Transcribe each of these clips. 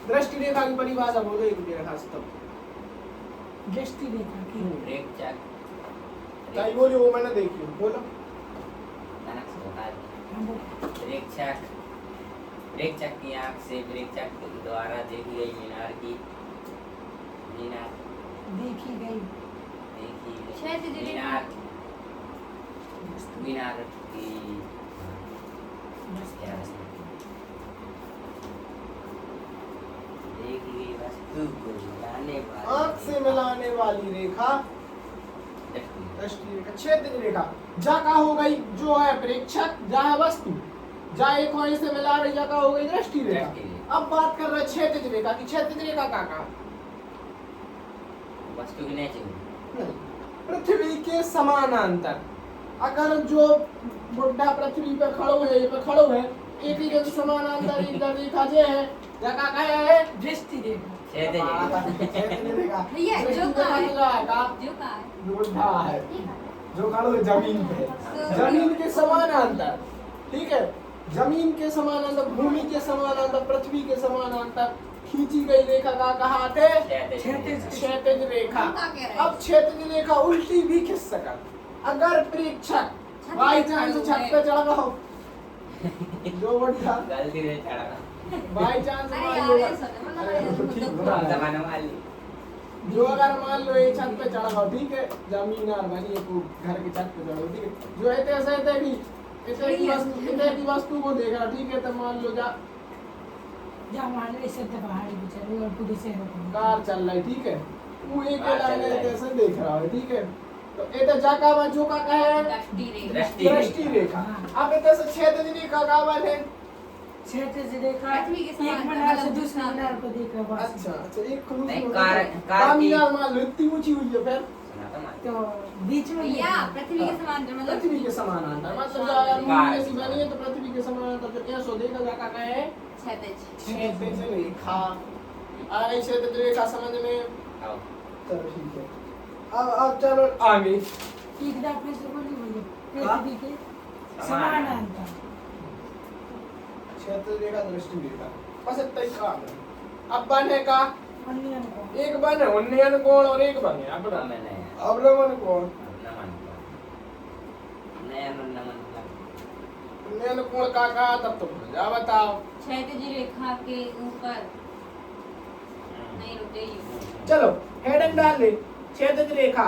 दृष्टि रेखा की परिभाषा बोलो एक मेरे खास तब। दृष्टि रेखा की रेखा ताई बोली वो मैंने देखी बोलो। प्रेक्षक की आंख से प्रेक्षक के द्वारा देखी गई मीनार की देखी गई मीनार मीनार की देखी गई वस्तु को मिलाने आंख से मिलाने वाली रेखा दृष्टि रेखा। क्षैतिज रेखा जा का हो गई जो है प्रेक्षक, जा है वस्तु, जा एक वहीं से मिला रही, जा का हो गई दृष्टि रेखा। अब बात कर रहे क्षैतिज रेखा की। क्षैतिज रेखा का वस्तु की नहीं पृथ्वी के समानांतर। अगर जो बुढ़ा पृथ्वी पे खड़ो है, ये पे खड़ो है, एक ही जगह समानांतर एक रेखा जे है, जगह का है दृष्टि रेखा। क्षैतिज रेखा। भैया जो का है बुढ़ा है जो खड़ो है जमीन पे, जमीन के समानांतर, ठीक है, जमीन के समानांतर, भूमि के समानांतर, पृथ्वी के समानांतर खींची गई रेखा का कहा थे क्षैतिज रेखा। अब क्षैतिज रेखा उल्टी भी खींच सकता। अगर प्रेक्षक बाई चांस छत पे चढ़ गया हो, जो बढ़िया गलती से चढ़ा बाई चांस अरे मान यार, लो, ये सब जमाना वाली जो अगर मान लो ये छत पे चढ़ा हो, ठीक है, जमीन और बनी है तो घर के छत पे चढ़ो, ठीक है, जो ऐसे भी इसे की वस्तु को देख रहा, ठीक है, तो मान लो जहाँ मान लो इससे तो पहाड़ी भी चल रही और पूरी से कार चल रही, ठीक है, वो एक लाइन ऐसे देख रहा है, ठीक है, तो ये तो जाका वन जो का है दृष्टि रेखा। अब ये तो क्षैतिज रेखा का वन है, क्षैतिज रेखा पृथ्वी के एक मीनार से दूसरे मीनार को देखकर बस। अच्छा एक खुलूस नहीं, में कार मीनार मान लो इतनी ऊंची हुई है, फिर तो बीच में भैया पृथ्वी के समान मतलब पृथ्वी के समानांतर, मतलब अगर मूवी ऐसी बनी है तो पृथ्वी के समानांतर, तो क्या सो देखा जाका का है क्षैतिज रेखा। आ गई क्षैतिज रेखा समझ में? चलो ठीक है, अब चलो आगे। एक दफे से बोली मुझे पृथ्वी के समानांतर क्षैतिज रेखा दृष्टि रेखा बस इतना ही काम है। अब बन है का अन्य को एक बन है उन्नयन कोण और एक बन है अवनमन कोण। उन्नयन कोण का कहा तब तुम जा बताओ। क्षैतिज रेखा के ऊपर नहीं रुके ही चलो हेडिंग डाल ले क्षैतिज रेखा।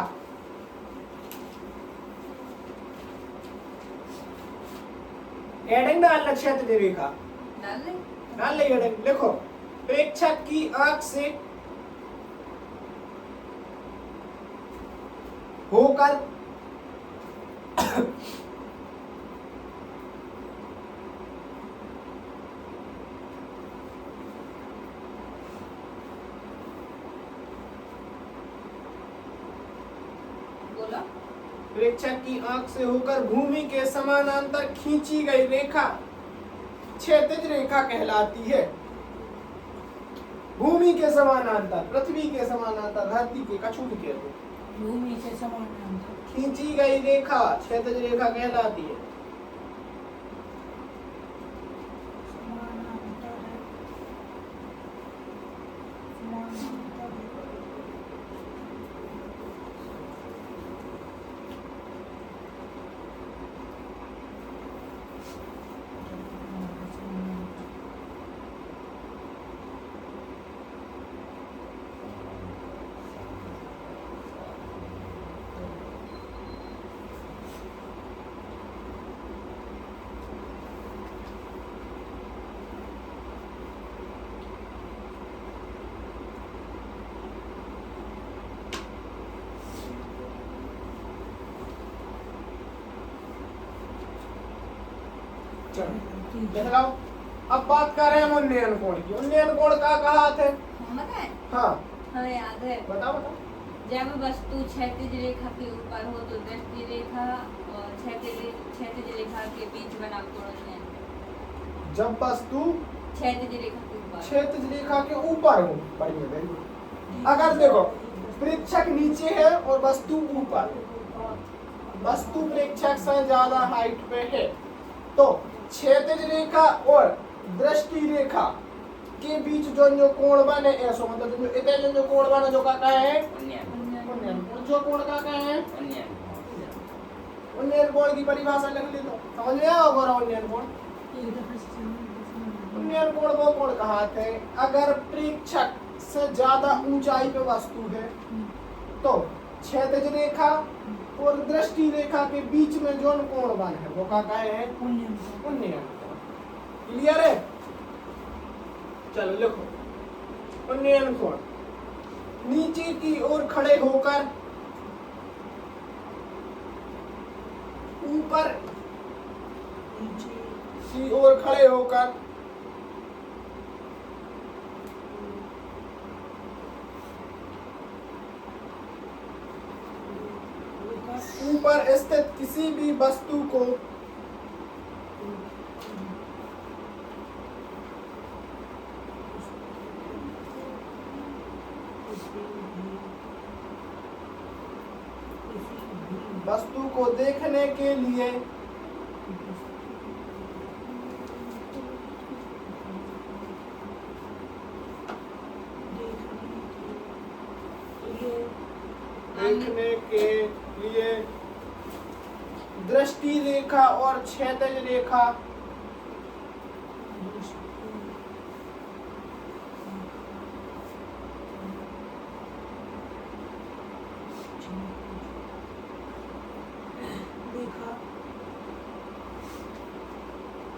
हेडिंग डाल ले क्षैतिज रेखा, डाल ले हेडिंग, लिखो प्रेक्षक की आंख से होकर बोलो प्रेक्षक की आंख से होकर भूमि के समानांतर खींची गई रेखा क्षैतिज रेखा कहलाती है। भूमि के समानांतर, पृथ्वी के समानांतर, धरती के कछु भी कह दो, भूमि के समानांतर खींची गई रेखा क्षैतिज रेखा कहलाती है। चलो अब बात कर रहे हैं उन्नयन कोण की। उन्नयन कोण का कहा थे? हाँ हमें याद है बताओ बताओ। जब वस्तु क्षैतिज रेखा के ऊपर हो तो दृष्टि रेखा और क्षैतिज रेखा के बीच बना कोण उन्नयन। जब वस्तु क्षैतिज रेखा के ऊपर क्षैतिज रेखा के ऊपर हो, बढ़िया वेरी गुड। अगर देखो प्रेक्षक नीचे है और वस्तु ऊपर, वस्तु प्रेक्षक से ज्यादा हाइट पे है, तो क्षैतिज रेखा और दृष्टि रेखा के बीच जो कोण बने ऐसो मतलब जो इते जो कोण बने जो का है उन्नयन उन्नयन कोण जो कोण का है उन्नयन उन्नयन कोण की परिभाषा लिख ले तो समझ में आओ गोरा उन्नयन कोण उन्नयन कोण वो कोण कहाते हैं अगर प्रेक्षक से ज्यादा ऊंचाई पे वस्तु है तो क्षैतिज रेखा और दृष्टि रेखा के बीच में जो कोण बन है वो का है उन्नयन क्लियर है। चलो लिखो उन्नयन कोण नीचे की ओर खड़े होकर ऊपर की ओर खड़े होकर ऊपर स्थित किसी भी वस्तु को देखने के लिए दृष्टि रेखा और क्षैतिज रेखा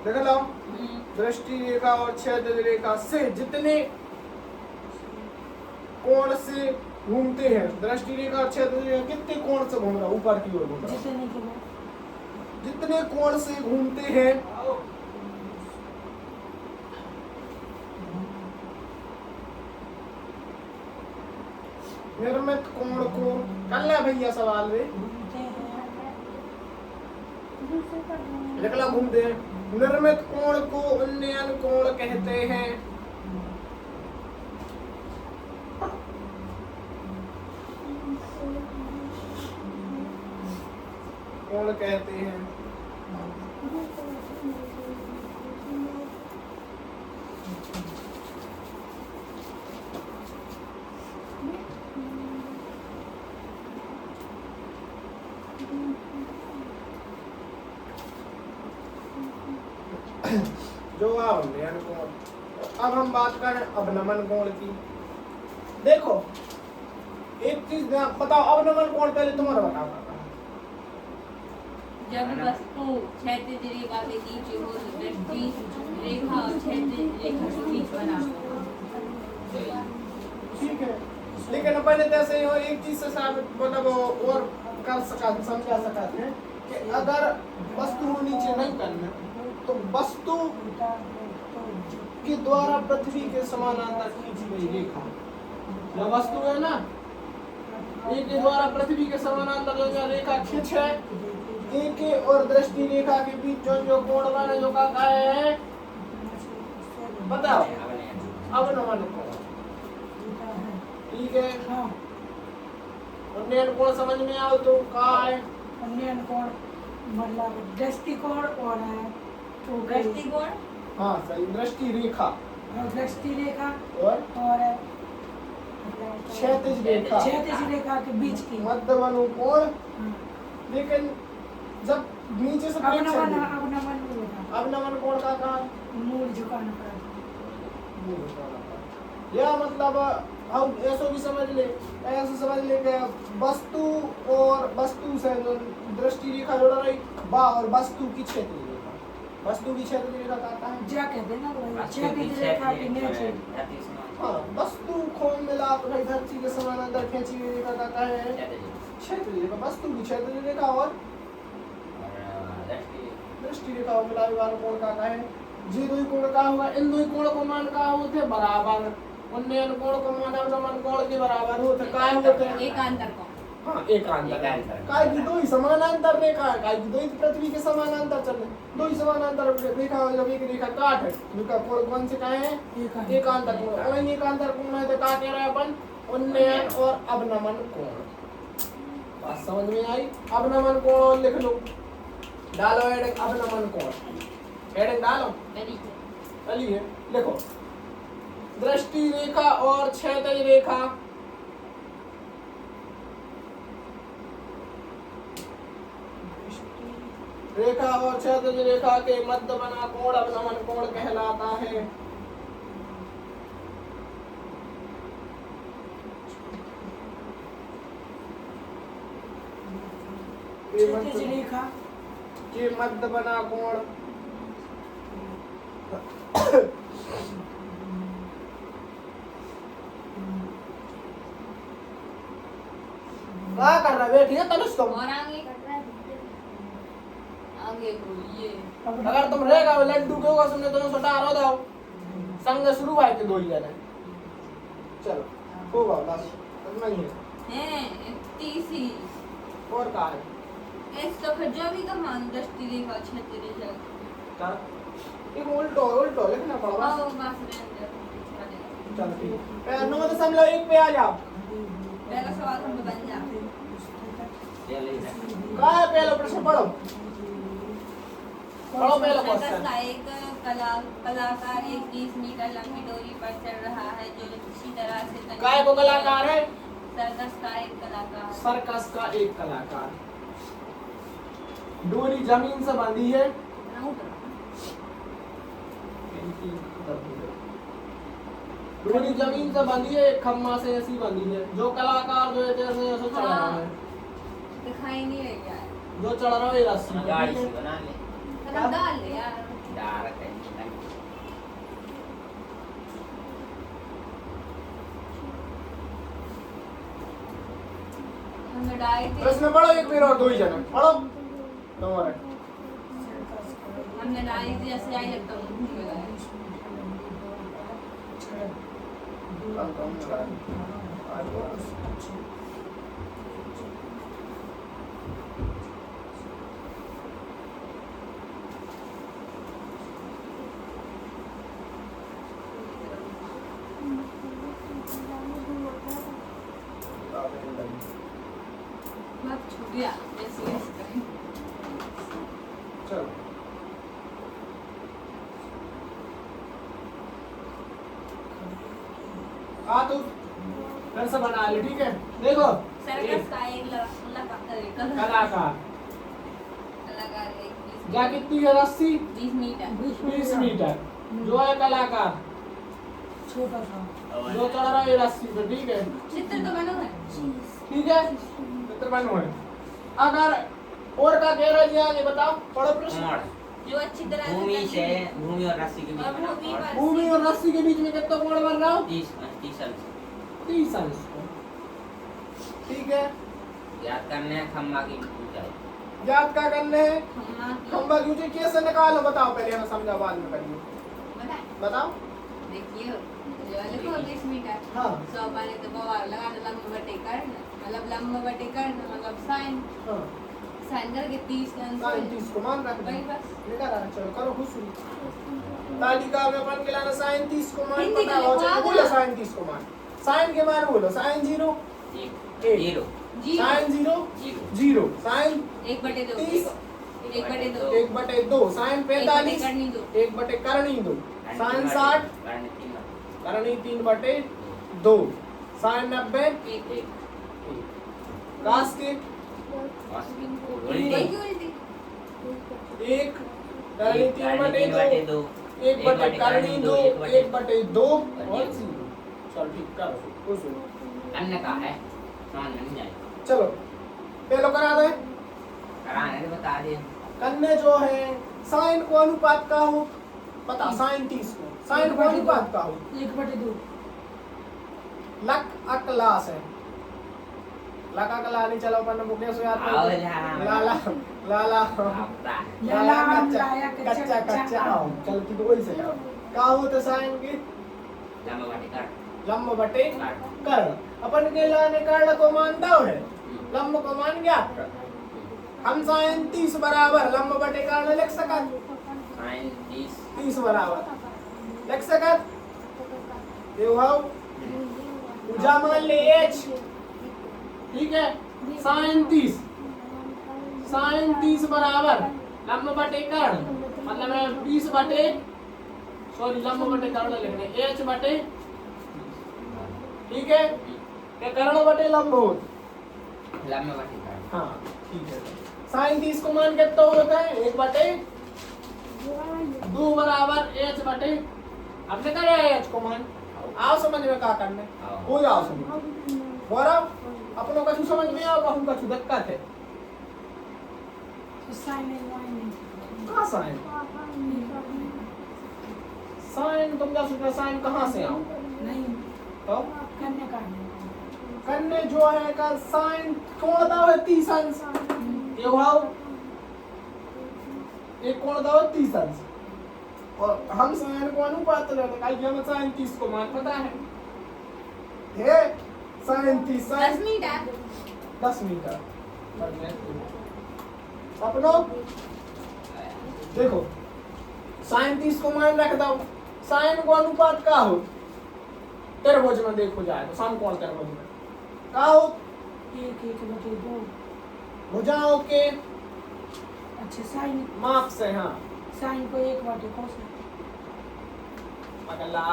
देख लो दृष्टि रेखा और क्षैतिज रेखा से जितने कोण से घूमते हैं दृष्टि रेखा और क्षैतिज रेखा कितने कोण से घूम रहा ऊपर की ओर घूम रहा जितने कोण से घूमते हैं निर्मित कोण को कर ले भैया सवाल में घूमते हैं निर्मित कोण को उन्नयन कोण कहते हैं। कोण कहते हैं जो उन्नयन कोण। अब हम बात करें अवनमन कोण की। देखो एक चीज बताओ अवनमन कोण पहले तुम्हारा बताओ। जब वस्तु क्षैतिज रेखा के नीचे हो तो दृष्टि रेखा और क्षैतिज रेखा के बीच बना ठीक है लेकिन पहले तो ऐसे हो एक चीज से साबित मतलब और कर सका समझा सकते हैं कि अगर वस्तु नीचे नहीं करना तो वस्तु के द्वारा पृथ्वी के समानांतर खींची गई रेखा जो वस्तु है ना एक के द्वारा पृथ्वी के समानांतर जो रेखा खींच है एक और दृष्टि रेखा के बीच जो कोण बने जो का है बताओ अवनमन कोण। ठीक है उन्नयन कोण समझ में आओ तो का है उन्नयन कोण मतलब दृष्टिकोण और है तो दृष्टिकोण हाँ सही दृष्टि रेखा दृष्टि रेखा और क्षैतिज रेखा के बीच की मध्यमनु कोण। लेकिन जब नीचे से अवनमन कोण का कहा मूल झुकाना पड़ा यह मतलब हम ऐसा भी समझ ले ऐसे समझ ले कि वस्तु और वस्तु से जो दृष्टि रेखा जुड़ा रही बा और वस्तु की क्षेत्र रेखा वस्तु की क्षेत्र रेखा कहता है क्या कहते हैं ना क्षैतिज रेखा के नीचे हाँ वस्तु को मिला तो भाई धरती के समानांतर खींची हुई रेखा कहता है क्षेत्र रेखा वस्तु की क्षेत्र रेखा और दृष्टि रेखा को मिला वाला कोण कहता है। जी दो कोण का होगा इन दो कोण को मान का होते बराबर उन्नयन कोण को मान अवनमन कोण के बराबर होते काय होते हैं एकांतर कोण। हाँ एकांतर काय की दो ही समानांतर रेखा है काय की दो ही पृथ्वी के समानांतर चल दो ही समानांतर रेखा जब एक रेखा काट है जिसका कोण कौन से काय है एकांतर कोण और एकांतर कोण है तो का कह रहे हैं अपन उन्नयन और अवनमन कोण। बात समझ में आई अवनमन कोण लिख लो डालो हेडिंग अवनमन कोण हेडिंग डालो चलिए लिखो दृष्टि रेखा और क्षैतिज रेखा रेखा और क्षैतिज रेखा के मध्य बना कोण अवनमन कोण कहलाता है। क्षैतिज रेखा के मध्य बना कोण क्या कर रहा है? बैठिए तनुष तुम। और आगे आगे बोलिए। अगर तुम रहेगा वो लड्डू के होगा सुनने तो सटा रो दो संग शुरू भाई के दो ही जने। चलो होगा बस इतना ही है। हैं तीसरी और कहा है इस तो फिर जो भी कमान दृष्टि रेखा क्षैतिज रेखा क्या ये उल्टो उल्टो लिखना पड़ेगा। आओ बस रहने दो। चल ठीक है 9.1 पे आ जाओ। पहला सवाल हम बन जा चलिए ना। क्या है पहला प्रश्न पढ़ो पढ़ो पहला सर्कस क्वेश्चन। का एक कलाकार 21 मीटर लंबी डोरी पर चढ़ रहा है जो इसी तरह से काय को कलाकार है? सर्कस का एक कलाकार सर्कस का एक कलाकार। डोरी जमीन से बंधी है। डोरी जमीन से बंधी है एक खम्मा से ऐसी बंधी है। जो कलाकार जो है जैसे ऐसे चढ़ रहा है दिखाई नहीं रही यार जो चढ़ रहा है रस्सी पे, गाड़ी ठीक सी है? बना ले। कदम डाल ले यार डार्क है नहीं। हमने डाई थी प्रश्न पढ़ो एक फिर और दो ही जने पढ़ो तुम्हारे। हमने डाई थी ऐसे आई लगता हूँ घूम गया बहुत छूट गया ऐसे ऐसे करें चलो हाँ तो फिर से बना ले ठीक है। देखो सर्कस का एक कलाकार कलाकार एक क्या कितनी है रस्सी 20 मीटर 20 मीटर। जो है कलाकार छोटा सा जो चढ़ रहा है रस्सी पे, ठीक है चित्र तो बनो है ठीक है चित्र बनो है। अगर और का कह रहा है आगे बताओ पढ़ो प्रश्न। कोण जो अच्छी तरह से भूमि से बनी भूमि और रस्सी के बीच और में भूमि पर भूमि और रस्सी के बीच में कितना कोण बन रहा हो? 30 अंश। 30 अंश। ठीक है याद करने हैं खम्बा की ऊंचाई। याद क्या करने हैं? खम्मा की खंबा की ऊंचाई कैसे निकालो बताओ पहले हमें समझा बाद में करिए बताए बताओ। देखिए जो लिखो 20 मीटर हाँ 100 पाने तो बवाल लगा दो लंब बटे कर्ण मतलब लंब बटे कर्ण मतलब साइन हाँ साइन करके 30 का आंसर साइन 30 को मान रख दो। वही बस निकाल रहा है, चलो करो खुश तालिका में अपन के लाना साइन 30 को मान हिंदी पता का हो लिखवा चलो दो। बोलो साइन 30 को मान। साइन के मान बोलो साइन 0 एक zero sine 0 zero 0 sine 1/2 30 1/2 1/2 sine 45 करनी दो 1 करनी 2 साइन 60 करनी 3/2 साइन 90 एक कास के उल्टी एक उल्टी 1 करनी 3/2 1 करनी 2 1/2 और सी। चल ठीक कर खुश हो अन्य का है समझ में नहीं जाए चलो पहले करा दे। कराने तो बता दिए। कन्ने जो है साइन को अनुपात का हो पता साइन 30 को साइन को अनुपात का हो 1/2 लक अक्लास है लका कला नहीं चलो अपन मुकेश याद आओ कर जा लाला लाला आपदा लाला आम कच्चा लाया कच्चा कच्चा आम चल तू तो वही से कर का हो तो साइन के लंबा बाटी कर लंब बटे कर्ण अपन के लाने कर्ण को मान दो है लंब को मान ज्ञात कर। हम साइन 30 बराबर लंब बटे कर्ण लिख सकत साइन 30 बराबर लिख सकत ये हो पूजा मान ले h ठीक है साइन 30 बराबर लंब बटे कर्ण मतलब 20 बटे सॉरी लंब बटे कर्ण लिखने h बटे ठीक है, क्या कर्ण बटे लंब हो, लंब बटे कर्ण। हाँ ठीक है। साइन 30 को मान कितना होता है, 1 बटे 2 बराबर h बटे, हमने करे h को मान, आओ समझ में क्या करना है, हो जाओ समझ। गौरव अपनों का समझ में आओ, हम का दिक्कत है, साइन है वाइन है कहाँ साइन, साइन तुम क्या सोच रहे, साइन कहाँ से आओ, नहीं तो करने का कन्ने जो है का साइन कोण दाव है 30 अंश, ये भाव एक कोण दाव 30 अंश, और हम साइन को अनुपात लेते हैं, कि हमें साइन 30 को मान पता है साइन 30 साइन 10 मीटर 10 मीटर। अपनो देखो साइन 30 को मान रख दो, साइन को अनुपात का हो, त्रिभुज में देखो जाए तो समकोण त्रिभुज में का हो, 1/2 भुजाओं के अच्छा साइन माप से, हाँ साइन को 1/2 cos है अगला।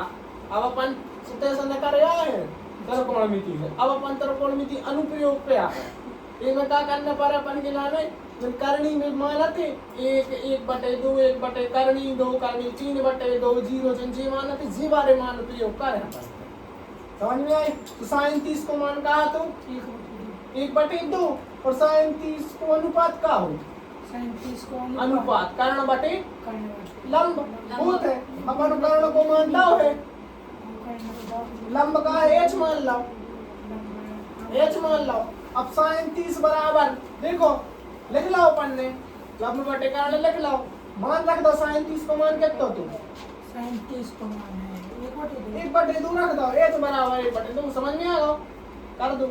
अब अपन सुतेशन कर आए हैं त्रिकोणमिति है, अब अपन त्रिकोणमिति अनुप्रयोग पे आ गए, इनमें क्या करना पड़ा अपन के लाने, जब करनी में माना थे 1/2 1 करनी 2 करनी 3/2 0 जी माना थे, जी बारे मान प्रयोग कर रहे हैं, समझ में आई। तो साइन 30 को मान कहा तो 1/2 और साइन 30 को अनुपात का हो, साइन 30 को अनुपात कर्ण बटे कर्ण लंब होत है, अपन कर्ण को मान लो है, लंब का h मान लो, h मान लो। अब साइन 30 बराबर देखो लिख लो अपन ने, लंब बटे कर्ण लिख लो, मान रख दो साइन 30 को मान कितना हो तुम, साइन 30 को मान है 1/2 1/2 रख दो, h बराबर 1/2, समझ में आ गो, कर दो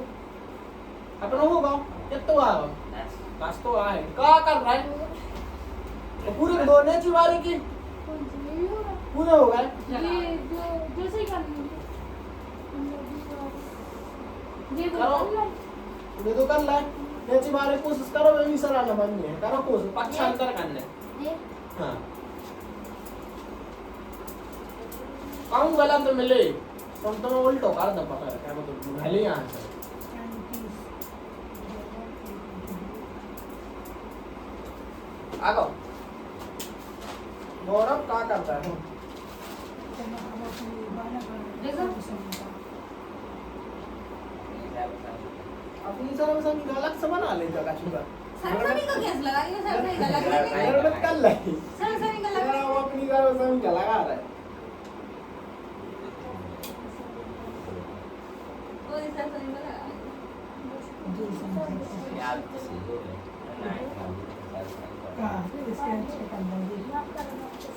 अपनो होगा कितना आ गो, बस तो आए क्या कर रहा है, तो पूरे दोनों चिवारे की पूरे हो गए, करो ये तो कर ले, ये चिवारे कोशिश करो, वे भी सरल बननी है, करो कोशिश पक्षांतर करने, हाँ कौन गलत मिले तुम उल्टो कर दो, पता है क्या मतलब भले यहाँ से आगो। गौरव क्या करता है, अपनी सरल समी अलग से बना ले जगह छुपा, सरसरी का गैस लगा दिया, सरसरी का लगा दिया, गड़बड़ कर ले, सरसरी का लगा वो अपनी सरल समी का लगा रहा है, वो सरसरी का लगा, याद से नहीं इसके अच्छे कर दो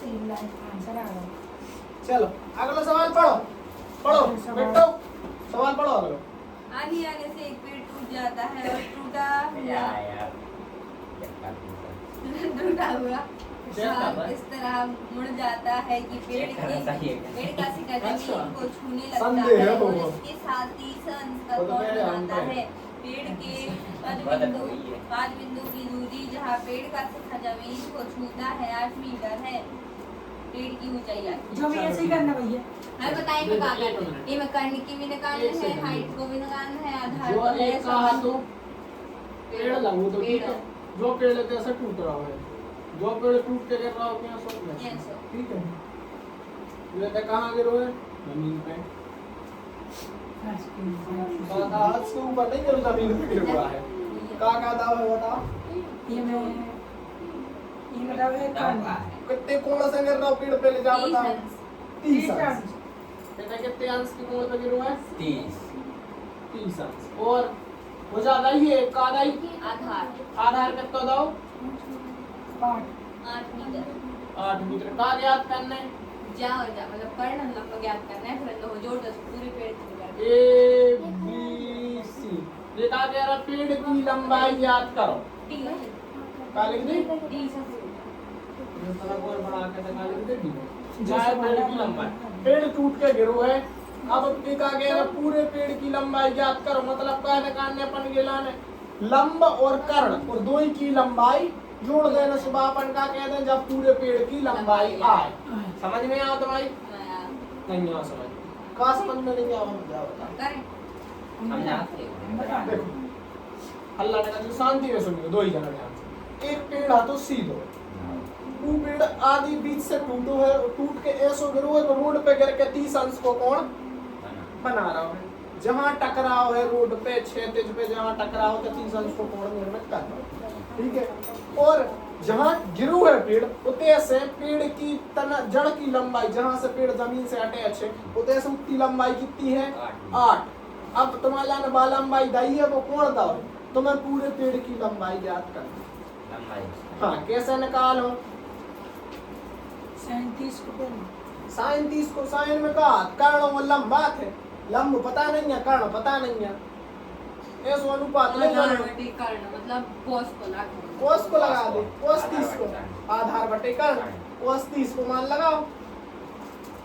सीन लाइन आंसर आ गया। चलो अगला सवाल पढ़ो, पढ़ो बेटो सवाल पढ़ो अगला। आने आने से एक पेड़ टूट जाता है और टूटा यार टूटा हुआ चेक कर रहा है। इस तरह मुड़ जाता है कि पेड़ चेक करना चाहिए। पेड़ का शिखर अच्छा। जमीन को छूने लगता संदेह है हो और वो। इसके साथ 30 अंश का वो तो कोण मेरे बनाता अंदर है। पेड़ के बदल हुई है। 5 बिंदु की दूरी जहाँ पेड़ का शिखर जमीन को छूता है 8 मीटर है। पेड़ की ऊंचाई आती जो भी ऐसे ही करना भैया। है। बताइए मैं एक करना मिनट। ये मैं कर्ण की भी निकालना एक है, सेकंड। हाइट को भी निकालना है, आधार जो को है, एक कहा तो पेड़ लगू तो ठीक पेड़। है, जो पेड़ लेते ऐसे टूट रहा है, जो पेड़ टूट के गिर रहा हो क्या सब में Yes, sir. ठीक है। ये तो कहाँ गिरो है, जमीन पे, हाथ से ऊपर नहीं गिरो, जमीन पे गिर हुआ है। का दाव है बताओ, ये मतलब है कर्ण। कितने कोण से गिर रहा हो पेड़ पे ले जा 30 बताओ, अंश। 30 अंश। कहते कितने अंश की कोण पे गिरो है, 30 अंश। और वो ज्यादा ही है, का दाई आधार आधार कितना दाओ, 8 मीटर 8 मीटर। का ज्ञात करना है, जा और जा मतलब कर्ण लंब ज्ञात करना है, फिर दो जोड़ दो पूरे पेड़ की लंबाई। A B C. ये कहा कह रहा पेड़ की लंबाई याद करो, डी का लिख दी, डी से ये साला गोल बना के तो का लिख दे डी। जाए पेड़ की लंबाई, पेड़ टूट के गिरो है, अब अपनी का कह रहा पूरे पेड़ की लंबाई याद करो, मतलब का निकालने अपन के लाने लंब और कर्ण और दो ही की लंबाई जोड़ देना, सुबह अपन का कह दें जब पूरे पेड़ की लंबाई आए। समझ में आओ तुम्हारी, नहीं आओ समझ, का समझ में नहीं आवा मुझे बता करें समझाते हो। बता दो। देखो हल्ला ने कहा शांति में सुनियो दो ही जना ध्यान से। एक पेड़ है तो सीधो वो पेड़ आदि बीच से टूटो है टूट के ऐसो गिरो है तो रोड पे गिर के 30 अंश को कौन बना रहा है। जहाँ टकराव है रोड पे क्षैतिज पे जहाँ टकराव है 30 अंश को कोण निर्मित कर रहा है। ठीक है और जहाँ गिरू है पेड़ उतने से पेड़ की तना जड़ की लंबाई जहाँ से पेड़ जमीन से अटैच है उतने से उतनी लंबाई कितनी है 8। अब तुम्हारा ने बा लंबाई दाई है वो कोण दाओ तो मैं पूरे पेड़ की लंबाई ज्ञात कर लंबाई हाँ कैसे निकालो 37 को पहले। साइन 30 को साइन में कहा कर्ण वो लंबात है लंब पता नहीं है कर्ण पता नहीं है ऐसो अनुपात ले आधार लो बटे कर्ण मतलब cos को लगा कोस को लगा दे कोस 30 को आधार बटे कर्ण कोस 30 को मान लगाओ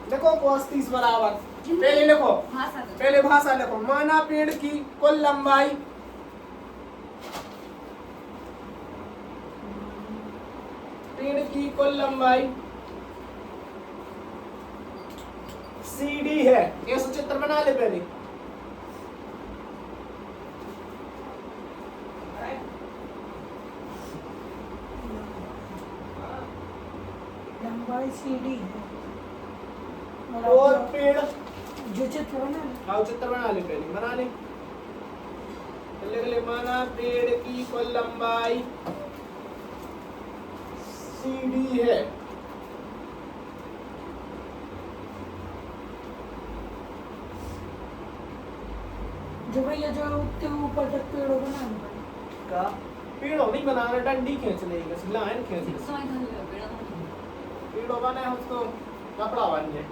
देखो कोस 30 बराबर पहले लिखो भाषा दो। पहले भाषा लिखो माना पेड़ की कुल लंबाई पेड़ की कुल लंबाई CD है ये चित्र बना ले पहले लंबाई CD है और पेड़ जो चित्र बना ना, आओ चित्र बना ले पहले बना ले ले माना पेड़ की कुल लंबाई CD है जो भैया जो उतने ऊपर तक पेड़ों बनाना पड़े। का पेड़ों नहीं बनाना डंडी खींच लेगा लाइन खींच ले समय धन लो बेड़ा पेड़ों बने उसको कपड़ा बन जाए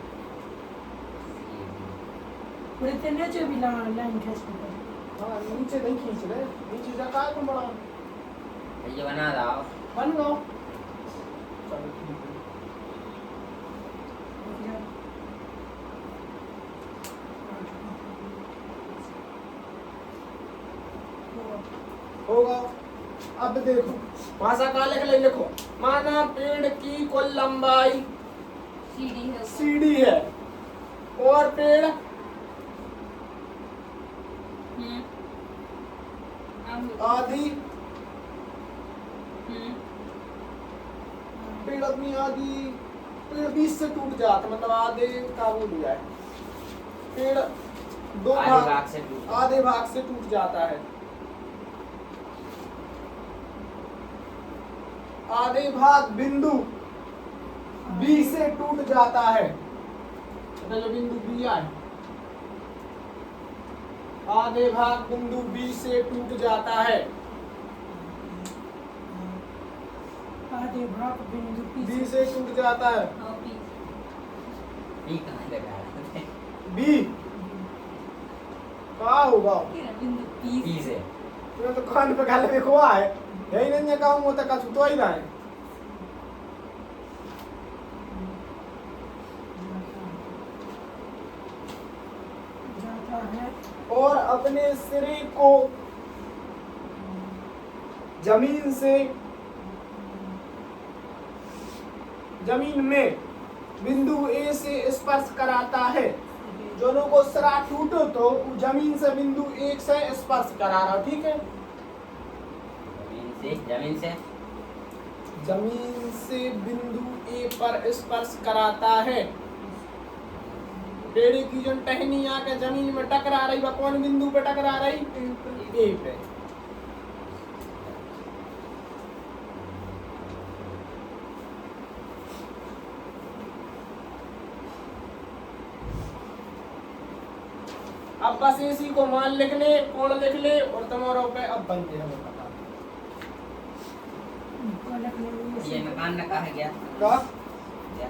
पूरे तेने जो भी लाइन खींचनी पड़े। हाँ नीचे नहीं खींच रहे नीचे जाकर तुम बड़ा ये बना रहा बन गो चलो ठीक है होगा अब देखो भाषा का लिख ले लिखो माना पेड़ की कुल लंबाई सीढ़ी है ऊपर। सीढ़ी है और पेड़ आदि पेड़ अपनी आदि पेड़ बीच से टूट जाता मतलब आधे का वो लिया है पेड़ दो आधे भाग से टूट जाता है। आधे भाग से टूट जाता है आधे भाग बिंदु बी से टूट जाता है तो जो बिंदु बी है आधे भाग बिंदु बी से टूट जाता है आधे भाग बिंदु बी से टूट जाता है हाँ, पी। ये कहाँ लगा रहा है? बी कहाँ होगा किरण बिंदु पी पी से तुम्हें तो कान पे गाले में खोआ है यही नहीं कहूँ वो तक तो ही रहा है जाता है और अपने सिरे को जमीन में बिंदु ए से स्पर्श कराता है दोनों को सिरा टूटो तो जमीन से बिंदु एक से स्पर्श करा रहा ठीक है जमीन से बिंदु ए पर स्पर्श कराता है पेड़ की जो टहनी आके जमीन में टकरा रही वह कौन बिंदु पे टकरा रही ए पे अब बस इसी को मान लिख ले कोण लिख ले और तुम्हारा पे अब बनते हैं पता ये मकान रखा है क्या का क्या